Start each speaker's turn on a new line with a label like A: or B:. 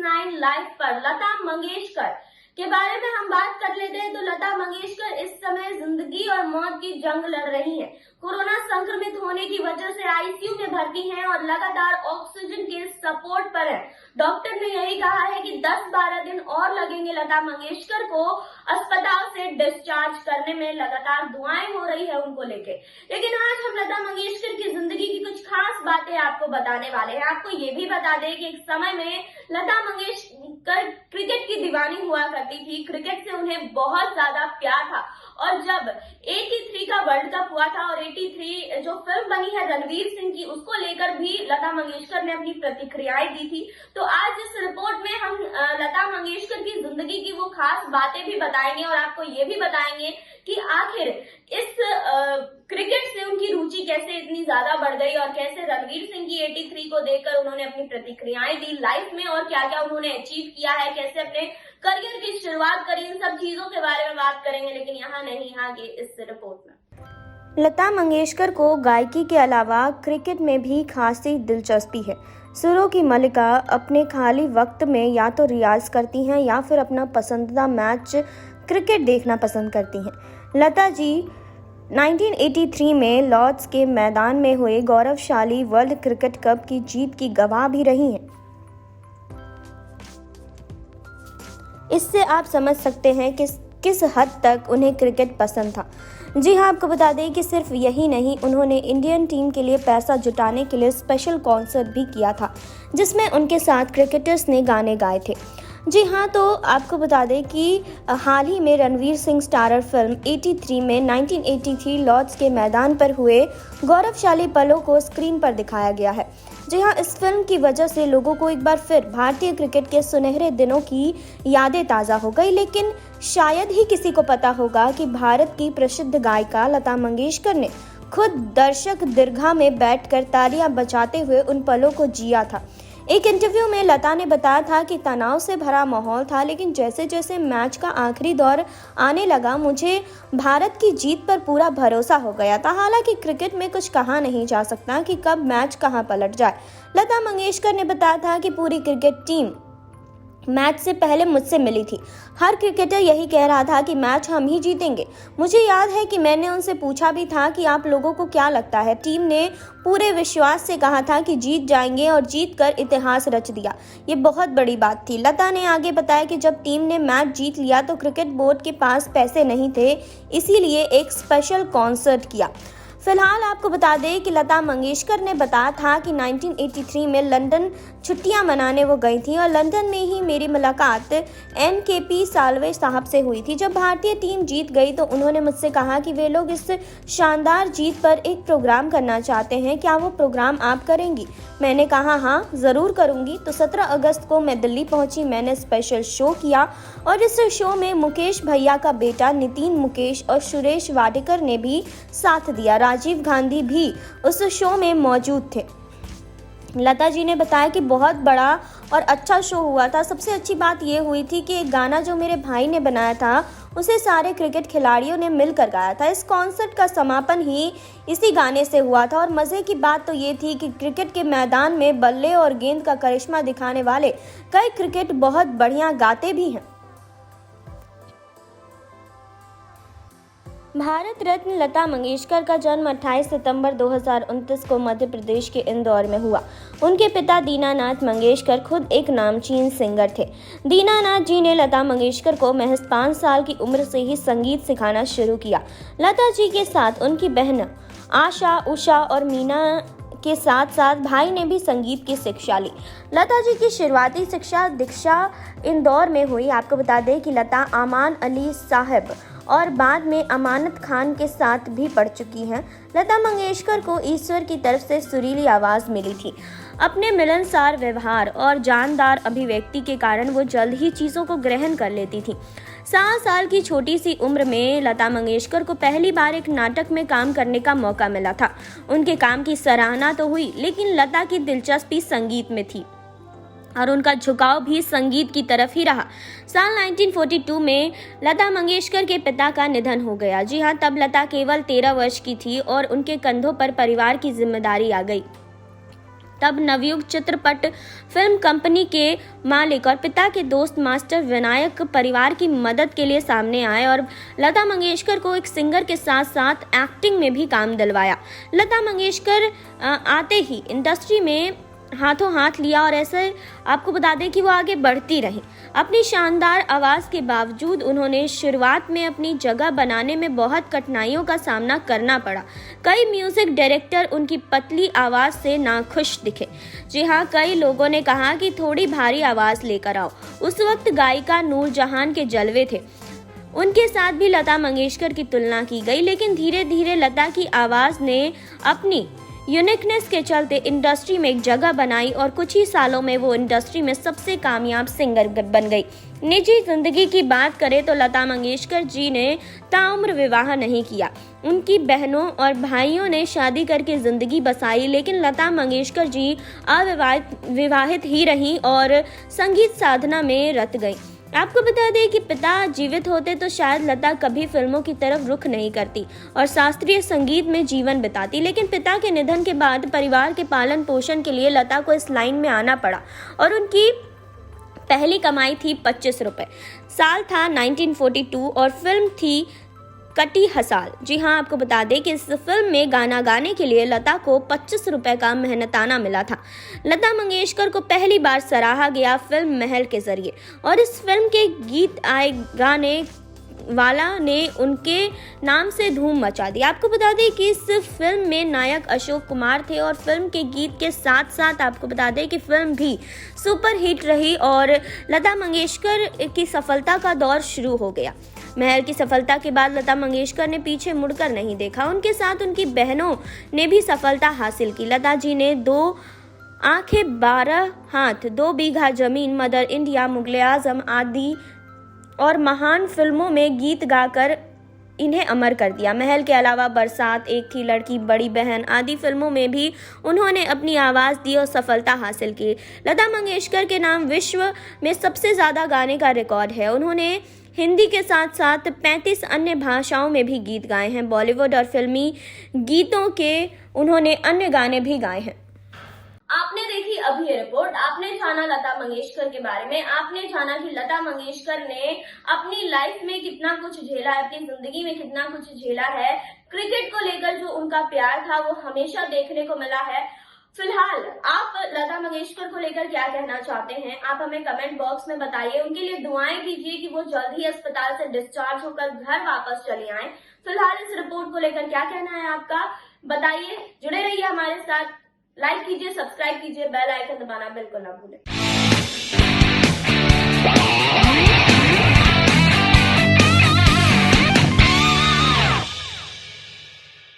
A: 9 live पर लता मंगेशकर के बारे में हम बात कर लेते हैं। तो लता मंगेशकर इस समय जिंदगी और मौत की जंग लड़ रही हैं। कोरोना संक्रमित होने की वजह से आईसीयू में भर्ती हैं और लगातार ऑक्सीजन के सपोर्ट पर है। डॉक्टर ने यही कहा है कि 10-12 दिन और लगेंगे लता मंगेशकर को अस्पताल से डिस्चार्ज करने में। लगातार दुआएं हो रही है उनको लेके। लेकिन आज हम लता मंगेशकर की जिंदगी की कुछ खास बातें आपको बताने वाले हैं। आपको ये भी बता दें कि एक समय में लता मंगेशकर क्रिकेट की दीवानी हुआ करती थी। क्रिकेट से उन्हें बहुत ज्यादा प्यार था और जब 83 का वर्ल्ड कप हुआ था और 83 जो फिल्म बनी है रणवीर सिंह की, उसको लेकर भी लता मंगेशकर ने अपनी प्रतिक्रियाएं दी थी। तो आज इस रिपोर्ट में हम लता मंगेशकर की जिंदगी की वो खास बातें भी बताएंगे और आपको ये भी बताएंगे कि आखिर इस क्रिकेट से उनकी रुचि कैसे इतनी ज्यादा बढ़ गई और कैसे रणवीर सिंह की 83 को देखकर उन्होंने अपनी प्रतिक्रियाएं दी लाइफ में और क्या क्या उन्होंने अचीव किया है, कैसे अपने करियर की शुरुआत करी, इन सब चीजों के बारे में बात करेंगे। लेकिन यहाँ नहीं, आगे इस रिपोर्ट में
B: लता मंगेशकर को गायकी के अलावा क्रिकेट में भी खासी दिलचस्पी है। सुरों की मलिका अपने खाली वक्त में या तो रियाज करती हैं या फिर अपना पसंदीदा मैच क्रिकेट देखना पसंद करती हैं। लता जी 1983 में लॉर्ड्स के मैदान में हुए गौरवशाली वर्ल्ड क्रिकेट कप की जीत की गवाह भी रही हैं। इससे आप समझ सकते हैं कि किस हद तक उन्हें क्रिकेट पसंद था। जी हाँ, आपको बता दें कि सिर्फ यही नहीं, उन्होंने इंडियन टीम के लिए पैसा जुटाने के लिए स्पेशल कॉन्सर्ट भी किया था जिसमें उनके साथ क्रिकेटर्स ने गाने गाए थे। जी हाँ, तो आपको बता दें कि हाल ही में रणवीर सिंह स्टारर फिल्म 83 में 1983 लॉर्ड्स के मैदान पर हुए गौरवशाली पलों को स्क्रीन पर दिखाया गया है। जी हाँ, इस फिल्म की वजह से लोगों को एक बार फिर भारतीय क्रिकेट के सुनहरे दिनों की यादें ताज़ा हो गई। लेकिन शायद ही किसी को पता होगा कि भारत की प्रसिद्ध गायिका लता मंगेशकर ने खुद दर्शक दीर्घा में बैठकर तालियां बजाते हुए उन पलों को जिया था। एक इंटरव्यू में लता ने बताया था कि तनाव से भरा माहौल था, लेकिन जैसे जैसे मैच का आखिरी दौर आने लगा मुझे भारत की जीत पर पूरा भरोसा हो गया था। हालांकि क्रिकेट में कुछ कहा नहीं जा सकता कि कब मैच कहां पलट जाए। लता मंगेशकर ने बताया था कि पूरी क्रिकेट टीम मैच से पहले मुझसे मिली थी। हर क्रिकेटर यही कह रहा था कि मैच हम ही जीतेंगे। मुझे याद है कि मैंने उनसे पूछा भी था कि आप लोगों को क्या लगता है। टीम ने पूरे विश्वास से कहा था कि जीत जाएंगे और जीत कर इतिहास रच दिया। ये बहुत बड़ी बात थी। लता ने आगे बताया कि जब टीम ने मैच जीत लिया तो क्रिकेट बोर्ड के पास पैसे नहीं थे, इसीलिए एक स्पेशल कॉन्सर्ट किया। फिलहाल आपको बता दें कि लता मंगेशकर ने बताया था कि 1983 में लंदन छुट्टियां मनाने वो गई थी और लंदन में ही मेरी मुलाकात NKP साल्वे साहब से हुई थी। जब भारतीय टीम जीत गई तो उन्होंने मुझसे कहा कि वे लोग इस शानदार जीत पर एक प्रोग्राम करना चाहते हैं, क्या वो प्रोग्राम आप करेंगी? मैंने कहा हाँ, ज़रूर करूँगी। तो 17 अगस्त को मैं दिल्ली पहुँची। मैंने स्पेशल शो किया और इस शो में मुकेश भैया का बेटा नितिन मुकेश और सुरेश वाडेकर ने भी साथ दिया। राजीव गांधी भी उस शो में मौजूद थे। लता जी ने बताया कि बहुत बड़ा और अच्छा शो हुआ था। सबसे अच्छी बात ये हुई थी कि एक गाना जो मेरे भाई ने बनाया था उसे सारे क्रिकेट खिलाड़ियों ने मिलकर गाया था। इस कॉन्सर्ट का समापन ही इसी गाने से हुआ था और मज़े की बात तो ये थी कि क्रिकेट के मैदान में बल्ले और गेंद का करिश्मा दिखाने वाले कई क्रिकेट बहुत बढ़िया गाते भी हैं। भारत रत्न लता मंगेशकर का जन्म 28 सितंबर 2029 को मध्य प्रदेश के इंदौर में हुआ। उनके पिता दीनानाथ मंगेशकर खुद एक नामचीन सिंगर थे। दीनानाथ जी ने लता मंगेशकर को महज 5 साल की उम्र से ही संगीत सिखाना शुरू किया। लता जी के साथ उनकी बहन आशा, उषा और मीना के साथ साथ भाई ने भी संगीत की शिक्षा ली। लता जी की शुरुआती शिक्षा दीक्षा इंदौर में हुई। आपको बता दें कि लता अमान अली साहब और बाद में अमानत खान के साथ भी पढ़ चुकी हैं। लता मंगेशकर को ईश्वर की तरफ से सुरीली आवाज़ मिली थी। अपने मिलनसार व्यवहार और जानदार अभिव्यक्ति के कारण वो जल्द ही चीज़ों को ग्रहण कर लेती थी। 7 साल की छोटी सी उम्र में लता मंगेशकर को पहली बार एक नाटक में काम करने का मौका मिला था। उनके काम की सराहना तो हुई, लेकिन लता की दिलचस्पी संगीत में थी और उनका झुकाव भी संगीत की तरफ ही रहा। साल 1942 में लता मंगेशकर के पिता का निधन हो गया। जी हाँ, तब लता केवल 13 वर्ष की थी और उनके कंधों पर परिवार की जिम्मेदारी आ गई। तब नवयुग चित्रपट फिल्म कंपनी के मालिक और पिता के दोस्त मास्टर विनायक परिवार की मदद के लिए सामने आए और लता मंगेशकर को एक सिंगर के साथ साथ एक्टिंग में भी काम दिलवाया। लता मंगेशकर आते ही इंडस्ट्री में हाथों हाथ लिया और ऐसे आपको बता दें कि वो आगे बढ़ती रही। अपनी शानदार आवाज़ के बावजूद उन्होंने शुरुआत में अपनी जगह बनाने में बहुत कठिनाइयों का सामना करना पड़ा। कई म्यूजिक डायरेक्टर उनकी पतली आवाज़ से नाखुश दिखे। जी हाँ, कई लोगों ने कहा कि थोड़ी भारी आवाज़ लेकर आओ। उस वक्त गायिका नूरजहान के जलवे थे, उनके साथ भी लता मंगेशकर की तुलना की गई, लेकिन धीरे धीरे लता की आवाज़ ने अपनी यूनिकनेस के चलते इंडस्ट्री में एक जगह बनाई और कुछ ही सालों में वो इंडस्ट्री में सबसे कामयाब सिंगर बन गई। निजी जिंदगी की बात करें तो लता मंगेशकर जी ने ताउम्र विवाह नहीं किया। उनकी बहनों और भाइयों ने शादी करके जिंदगी बसाई, लेकिन लता मंगेशकर जी अविवाहित ही रहीं और संगीत साधना में रत गई। आपको बता दें कि पिता जीवित होते तो शायद लता कभी फिल्मों की तरफ रुख नहीं करती और शास्त्रीय संगीत में जीवन बिताती, लेकिन पिता के निधन के बाद परिवार के पालन पोषण के लिए लता को इस लाइन में आना पड़ा और उनकी पहली कमाई थी 25 रुपए। साल था 1942 और फिल्म थी कटी हसाल। जी हाँ, आपको बता दें कि इस फिल्म में गाना गाने के लिए लता को 25 रुपए का मेहनताना मिला था। लता मंगेशकर को पहली बार सराहा गया फिल्म महल के जरिए और इस फिल्म के गीत गाने वाला ने उनके नाम से धूम मचा दी। आपको बता दें कि इस फिल्म में नायक अशोक कुमार थे और फिल्म के गीत के साथ साथ आपको बता दें कि फिल्म भी सुपर हिट रही और लता मंगेशकर की सफलता का दौर शुरू हो गया। महल की सफलता के बाद लता मंगेशकर ने पीछे मुड़कर नहीं देखा। उनके साथ उनकी बहनों ने भी सफलता हासिल की। लता जी ने 2 आंखें 12 हाथ, 2 बीघा जमीन, मदर इंडिया, मुगले आजम आदि और महान फिल्मों में गीत गाकर इन्हें अमर कर दिया। महल के अलावा बरसात, एक थी लड़की, बड़ी बहन आदि फिल्मों में भी उन्होंने अपनी आवाज़ दी और सफलता हासिल की। लता मंगेशकर के नाम विश्व में सबसे ज़्यादा गाने का रिकॉर्ड है। उन्होंने हिंदी के साथ साथ 35 अन्य भाषाओं में भी गीत गाए हैं। बॉलीवुड और फिल्मी गीतों के उन्होंने अन्य गाने भी गाए हैं।
A: आपने देखी अभी ये रिपोर्ट, आपने जाना लता मंगेशकर के बारे में, आपने जाना कि लता मंगेशकर ने अपनी लाइफ में कितना कुछ झेला है, अपनी जिंदगी में कितना कुछ झेला है। क्रिकेट को लेकर जो उनका प्यार था वो हमेशा देखने को मिला है। फिलहाल आप लता मंगेशकर को लेकर क्या कहना चाहते हैं, आप हमें कमेंट बॉक्स में बताइए। उनके लिए दुआएं कीजिए कि वो जल्द ही अस्पताल से डिस्चार्ज होकर घर वापस चले आएं। फिलहाल इस रिपोर्ट को लेकर क्या कहना है आपका, बताइए। जुड़े रहिए हमारे साथ, लाइक कीजिए, सब्सक्राइब कीजिए, बेल आइकन दबाना बिल्कुल ना भूलें।